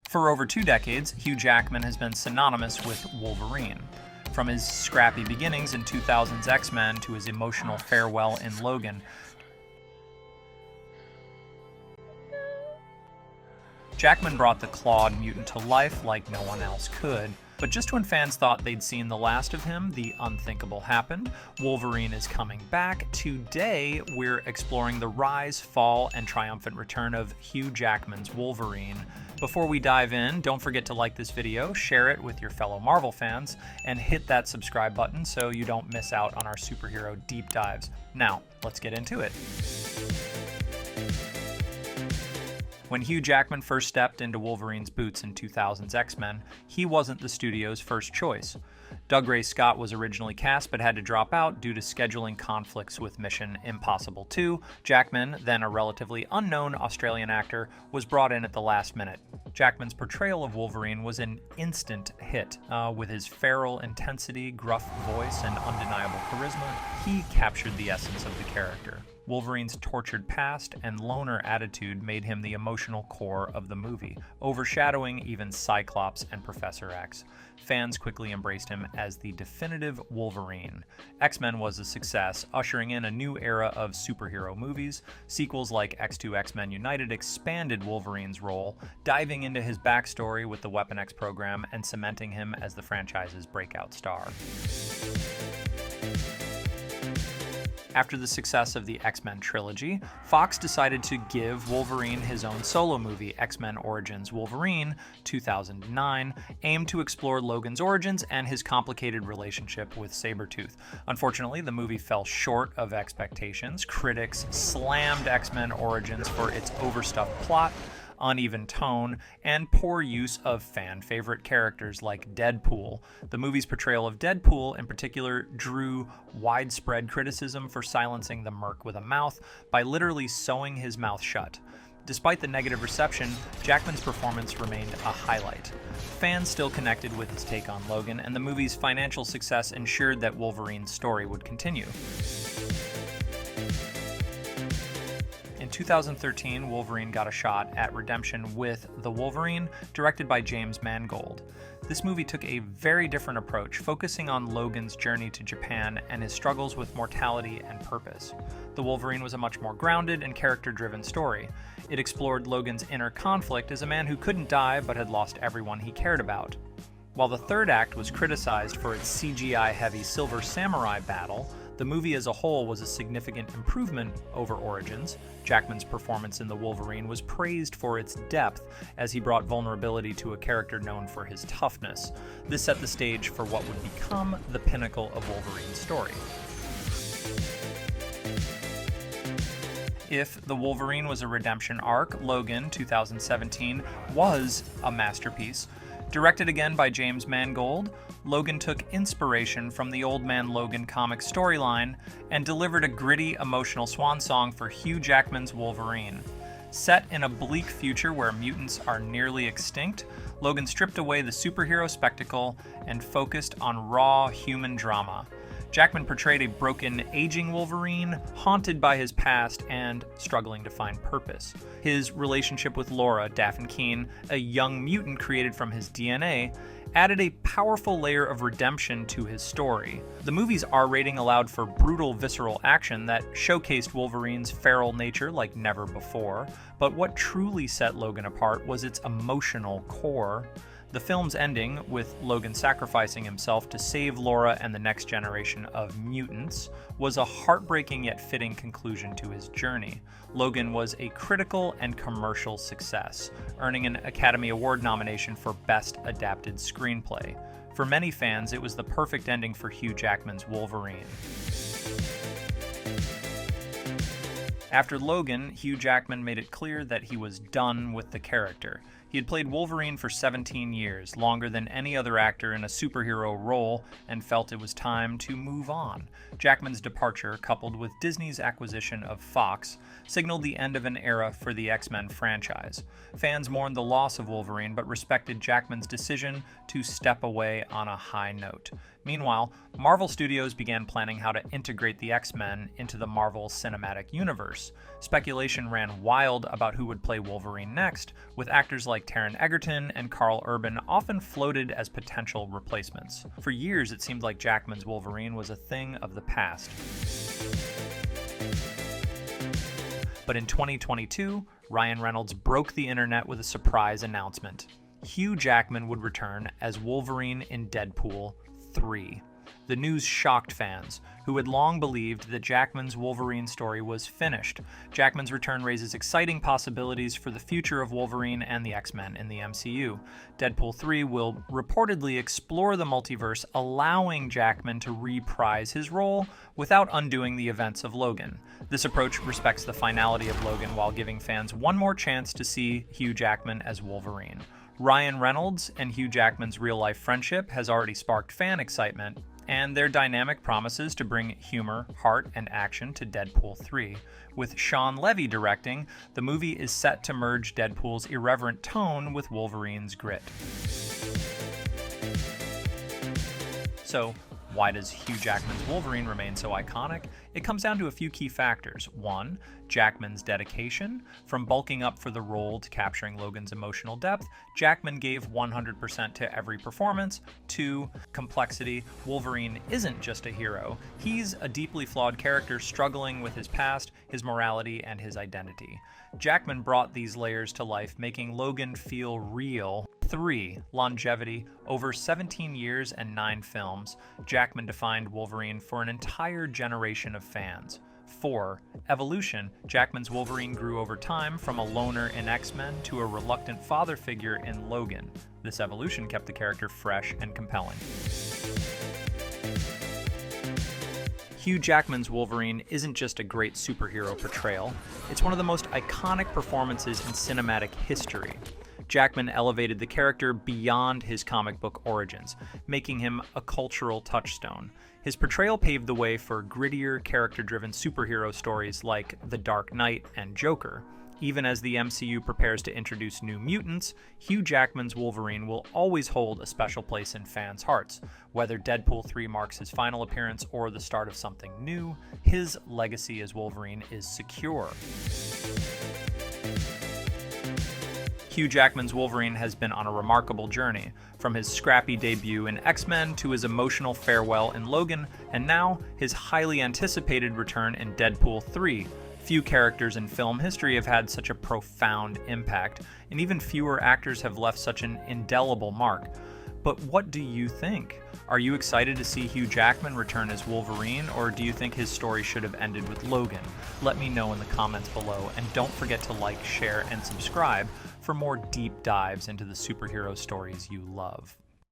For over 2 decades, Hugh Jackman has been synonymous with Wolverine. From his scrappy beginnings in 2000's X-Men to his emotional farewell in Logan, Jackman brought the clawed mutant to life like no one else could. But just when fans thought they'd seen the last of him, the unthinkable happened. Wolverine is coming back. Today, we're exploring the rise, fall, and triumphant return of Hugh Jackman's Wolverine. Before we dive in, don't forget to like this video, share it with your fellow Marvel fans, and hit that subscribe button so you don't miss out on our superhero deep dives. Now, let's get into it. When Hugh Jackman first stepped into Wolverine's boots in 2000's X-Men, he wasn't the studio's first choice. Dougray Scott was originally cast but had to drop out due to scheduling conflicts with Mission Impossible 2. Jackman, then a relatively unknown Australian actor, was brought in at the last minute. Jackman's portrayal of Wolverine was an instant hit. With his feral intensity, gruff voice, and undeniable charisma, he captured the essence of the character. Wolverine's tortured past and loner attitude made him the emotional core of the movie, overshadowing even Cyclops and Professor X. Fans quickly embraced him as the definitive Wolverine. X-Men was a success, ushering in a new era of superhero movies. Sequels like X2 X-Men United expanded Wolverine's role, diving into his backstory with the Weapon X program and cementing him as the franchise's breakout star. After the success of the X-Men trilogy, Fox decided to give Wolverine his own solo movie, X-Men Origins Wolverine, 2009, aimed to explore Logan's origins and his complicated relationship with Sabretooth. Unfortunately, the movie fell short of expectations. Critics slammed X-Men Origins for its overstuffed plot, uneven tone, and poor use of fan-favorite characters like Deadpool. The movie's portrayal of Deadpool, in particular, drew widespread criticism for silencing the merc with a mouth by literally sewing his mouth shut. Despite the negative reception, Jackman's performance remained a highlight. Fans still connected with his take on Logan, and the movie's financial success ensured that Wolverine's story would continue. In 2013, Wolverine got a shot at redemption with The Wolverine, directed by James Mangold. This movie took a very different approach, focusing on Logan's journey to Japan and his struggles with mortality and purpose. The Wolverine was a much more grounded and character-driven story. It explored Logan's inner conflict as a man who couldn't die but had lost everyone he cared about. While the third act was criticized for its CGI-heavy Silver Samurai battle, the movie as a whole was a significant improvement over Origins. Jackman's performance in The Wolverine was praised for its depth, as he brought vulnerability to a character known for his toughness. This set the stage for what would become the pinnacle of Wolverine's story. If The Wolverine was a redemption arc, Logan, 2017, was a masterpiece. Directed again by James Mangold, Logan took inspiration from the Old Man Logan comic storyline and delivered a gritty, emotional swan song for Hugh Jackman's Wolverine. Set in a bleak future where mutants are nearly extinct, Logan stripped away the superhero spectacle and focused on raw human drama. Jackman portrayed a broken, aging Wolverine, haunted by his past and struggling to find purpose. His relationship with Laura, Daphne Keene, a young mutant created from his DNA, added a powerful layer of redemption to his story. The movie's R rating allowed for brutal, visceral action that showcased Wolverine's feral nature like never before, but what truly set Logan apart was its emotional core. The film's ending, with Logan sacrificing himself to save Laura and the next generation of mutants, was a heartbreaking yet fitting conclusion to his journey. Logan was a critical and commercial success, earning an Academy Award nomination for Best Adapted Screenplay. For many fans, it was the perfect ending for Hugh Jackman's Wolverine. After Logan, Hugh Jackman made it clear that he was done with the character. He had played Wolverine for 17 years, longer than any other actor in a superhero role, and felt it was time to move on. Jackman's departure, coupled with Disney's acquisition of Fox, signaled the end of an era for the X-Men franchise. Fans mourned the loss of Wolverine, but respected Jackman's decision to step away on a high note. Meanwhile, Marvel Studios began planning how to integrate the X-Men into the Marvel Cinematic Universe. Speculation ran wild about who would play Wolverine next, with actors like Taron Egerton and Karl Urban often floated as potential replacements. For years, it seemed like Jackman's Wolverine was a thing of the past. But in 2022, Ryan Reynolds broke the internet with a surprise announcement. Hugh Jackman would return as Wolverine in Deadpool 3. The news shocked fans, who had long believed that Jackman's Wolverine story was finished. Jackman's return raises exciting possibilities for the future of Wolverine and the X-Men in the MCU. Deadpool 3 will reportedly explore the multiverse, allowing Jackman to reprise his role without undoing the events of Logan. This approach respects the finality of Logan while giving fans one more chance to see Hugh Jackman as Wolverine. Ryan Reynolds and Hugh Jackman's real-life friendship has already sparked fan excitement, and their dynamic promises to bring humor, heart, and action to Deadpool 3. With Sean Levy directing, the movie is set to merge Deadpool's irreverent tone with Wolverine's grit. So, why does Hugh Jackman's Wolverine remain so iconic? It comes down to a few key factors. 1. Jackman's dedication. From bulking up for the role to capturing Logan's emotional depth, Jackman gave 100% to every performance. 2. Complexity. Wolverine isn't just a hero. He's a deeply flawed character struggling with his past, his morality, and his identity. Jackman brought these layers to life, making Logan feel real. 3. Longevity. Over 17 years and 9 films, Jackman defined Wolverine for an entire generation of fans. 4. Evolution. Jackman's Wolverine grew over time from a loner in X-Men to a reluctant father figure in Logan. This evolution kept the character fresh and compelling. Hugh Jackman's Wolverine isn't just a great superhero portrayal, it's one of the most iconic performances in cinematic history. Jackman elevated the character beyond his comic book origins, making him a cultural touchstone. His portrayal paved the way for grittier, character-driven superhero stories like The Dark Knight and Joker. Even as the MCU prepares to introduce New Mutants, Hugh Jackman's Wolverine will always hold a special place in fans' hearts. Whether Deadpool 3 marks his final appearance or the start of something new, his legacy as Wolverine is secure. Hugh Jackman's Wolverine has been on a remarkable journey, from his scrappy debut in X-Men to his emotional farewell in Logan, and now his highly anticipated return in Deadpool 3. Few characters in film history have had such a profound impact, and even fewer actors have left such an indelible mark. But what do you think? Are you excited to see Hugh Jackman return as Wolverine, or do you think his story should have ended with Logan? Let me know in the comments below, and don't forget to like, share, and subscribe for more deep dives into the superhero stories you love.